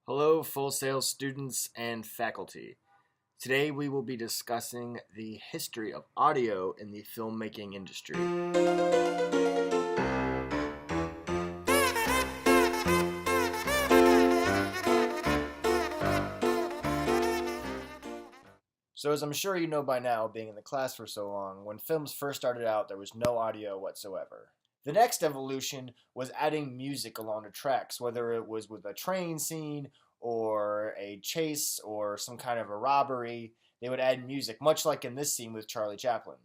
Hello, Full Sail students and faculty. Today we will be discussing the history of audio in the filmmaking industry. So as I'm sure you know by now, being in the class for so long, when films first started out, there was no audio whatsoever. The next evolution was adding music along the tracks, whether it was with a train scene or a chase or some kind of a robbery. They would add music, much like in this scene with Charlie Chaplin.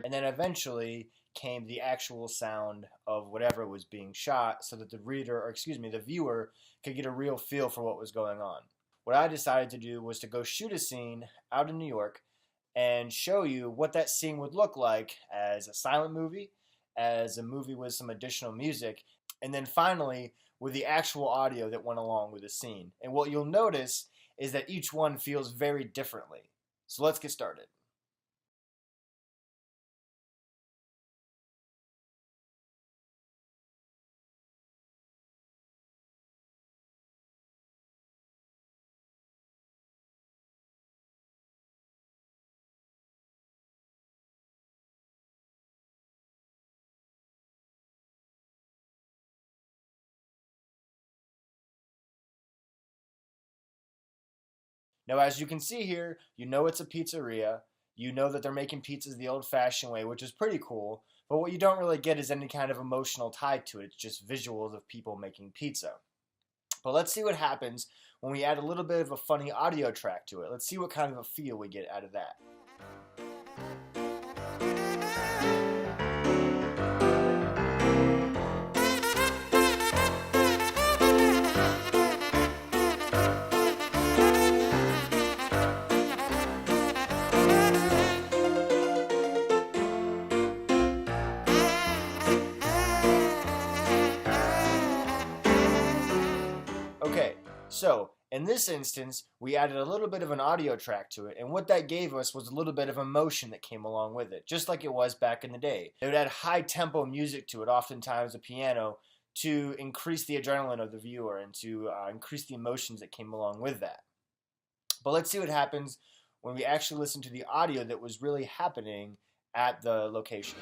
And then eventually came the actual sound of whatever was being shot so that the viewer could get a real feel for what was going on. What I decided to do was to go shoot a scene out in New York and show you what that scene would look like as a silent movie, as a movie with some additional music, and then finally with the actual audio that went along with the scene. And what you'll notice is that each one feels very differently. So let's get started. Now, as you can see here, you know it's a pizzeria. You know that they're making pizzas the old-fashioned way, which is pretty cool. But what you don't really get is any kind of emotional tie to it. It's just visuals of people making pizza. But let's see what happens when we add a little bit of a funny audio track to it. Let's see what kind of a feel we get out of that. Okay, so in this instance, we added a little bit of an audio track to it, and what that gave us was a little bit of emotion that came along with it, just like it was back in the day. They would add high tempo music to it, oftentimes a piano, to increase the adrenaline of the viewer and to increase the emotions that came along with that. But let's see what happens when we actually listen to the audio that was really happening at the location.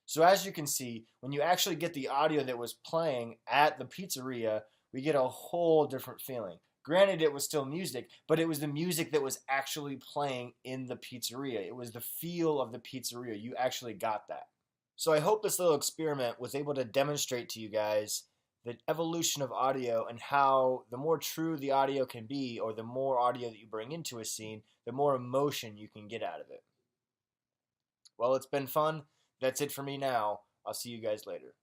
So as you can see, when you actually get the audio that was playing at the pizzeria, we get a whole different feeling. Granted, it was still music, but it was the music that was actually playing in the pizzeria. It was the feel of the pizzeria. You actually got that. So I hope this little experiment was able to demonstrate to you guys the evolution of audio and how the more true the audio can be, or the more audio that you bring into a scene, the more emotion you can get out of it. Well, it's been fun. That's it for me now. I'll see you guys later.